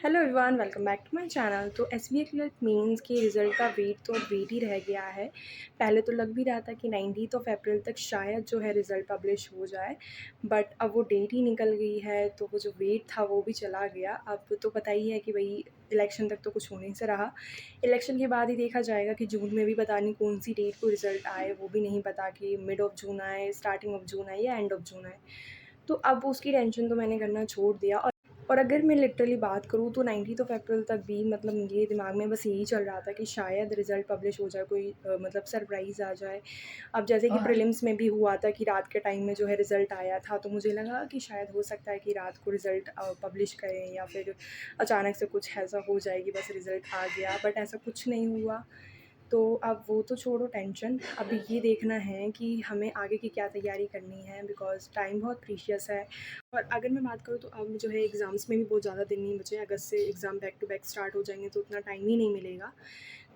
Hello everyone, welcome back to my channel. तो SBI clerk mains के result का wait ही रह गया है। पहले तो लग भी रहा था कि 19 ऑफ अप्रैल तक शायद जो है रिज़ल्ट पब्लिश हो जाए, बट अब वो डेट ही निकल गई है, तो वो जो वेट था वो भी चला गया। अब तो पता ही है कि भाई इलेक्शन तक तो कुछ होने से रहा। इलेक्शन के बाद ही देखा जाएगा कि जून में भी पता नहीं कौन सी डेट को रिज़ल्ट आए, वो भी नहीं पता कि मिड ऑफ जून आए, स्टार्टिंग ऑफ जून आए या एंड ऑफ जून आए। तो अब उसकी टेंशन तो मैंने करना छोड़ दिया। और अगर मैं लिटरली बात करूँ तो 19 ऑफ अप्रैल तक भी मतलब मेरे दिमाग में बस यही चल रहा था कि शायद रिज़ल्ट पब्लिश हो जाए, कोई मतलब सरप्राइज़ आ जाए। अब जैसे कि प्रीलिम्स में भी हुआ था कि रात के टाइम में जो है रिज़ल्ट आया था, तो मुझे लगा कि शायद हो सकता है कि रात को रिज़ल्ट पब्लिश करें या फिर अचानक से कुछ ऐसा हो जाए कि बस रिज़ल्ट आ गया, बट ऐसा कुछ नहीं हुआ। तो अब वो तो छोड़ो टेंशन, अब ये देखना है कि हमें आगे की क्या तैयारी करनी है, बिकॉज़ टाइम बहुत प्रीशियस है। और अगर मैं बात करूँ तो अब जो है एग्ज़ाम्स में भी बहुत ज़्यादा दिन नहीं बचे। अगस्त से exam back to back start हो जाएंगे, तो उतना टाइम ही नहीं मिलेगा।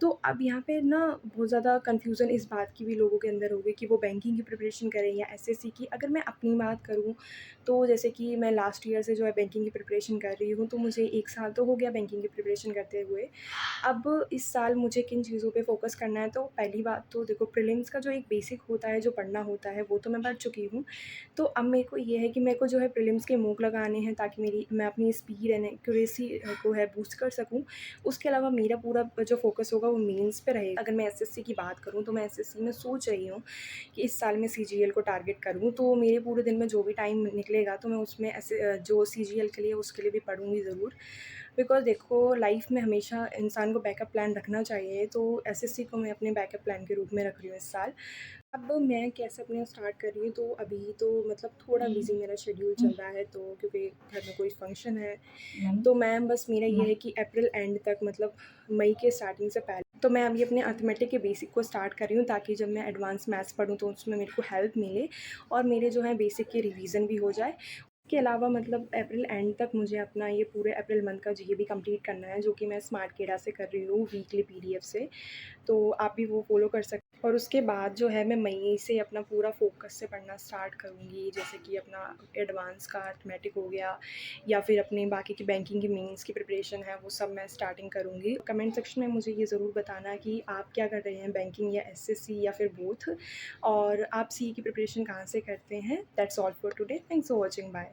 तो अब यहाँ पे ना बहुत ज़्यादा कन्फ्यूज़न इस बात की भी लोगों के अंदर होगी कि वो बैंकिंग की प्रिपरेशन करें या एसएससी की। अगर मैं अपनी बात करूँ तो जैसे कि मैं लास्ट ईयर से जो है बैंकिंग की प्रिपरेशन कर रही हूँ, तो मुझे 1 साल तो हो गया बैंकिंग की प्रिपरेशन करते हुए। अब इस साल मुझे किन चीज़ों पे फ़ोकस करना है, तो पहली बात तो देखो, प्रीलिम्स का जो एक बेसिक होता है, जो पढ़ना होता है, वो तो मैं पढ़ चुकी हूँ। तो अब मेरे को ये है कि मेरे को जो है प्रीलिम्स के मॉक लगाने हैं, ताकि मैं अपनी स्पीड एंड एक्यूरेसी को है बूस्ट कर सकूँ। उसके अलावा मेरा पूरा जो फ़ोकस होगा वो मेंस पे रहेगा। अगर मैं एसएससी की बात करूँ तो मैं एसएससी में सोच रही हूँ कि इस साल मैं सीजीएल को टारगेट करूँ, तो मेरे पूरे दिन में जो भी टाइम निकलेगा तो मैं उसमें ऐसे जो सीजीएल के लिए उसके लिए भी पढ़ूँगी ज़रूर। बिकॉज़ देखो, लाइफ में हमेशा इंसान को बैकअप प्लान रखना चाहिए, तो एसएससी को मैं अपने बैकअप प्लान के रूप में रख रही हूँ इस साल। अब मैं कैसे अपने स्टार्ट कर रही हूँ, तो अभी तो मतलब थोड़ा बिज़ी मेरा शेड्यूल चल रहा है, तो क्योंकि घर में कोई फंक्शन है, तो मैं बस मेरा ये है कि अप्रैल एंड तक, मतलब मई के स्टार्टिंग से पहले तो मैं अभी अपने अर्थमेटिक के बेसिक को स्टार्ट कर रही हूँ, ताकि जब मैं एडवांस मैथ्स पढूँ तो उसमें मेरे को हेल्प मिले और मेरे जो है बेसिक के रिवीजन भी हो जाए। इसके अलावा मतलब अप्रैल एंड तक मुझे अपना ये पूरे अप्रैल मंथ का जीके भी कंप्लीट करना है, जो कि मैं स्मार्टकेडा से कर रही हूँ वीकली पीडीएफ से। तो आप भी वो फॉलो कर सकते हैं। और उसके बाद जो है मैं मई से अपना पूरा फोकस से पढ़ना स्टार्ट करूँगी, जैसे कि अपना एडवांस का अर्थमेटिक हो गया, या फिर अपने बाकी की बैंकिंग की मेंस की प्रिपरेशन है, वो सब मैं स्टार्टिंग करूँगी। कमेंट सेक्शन में मुझे ये ज़रूर बताना कि आप क्या कर रहे हैं, बैंकिंग या एसएससी या फिर बोथ, और आप सी की प्रिपरेशन कहाँ से करते हैं। That's all for today, thanks for watching, bye.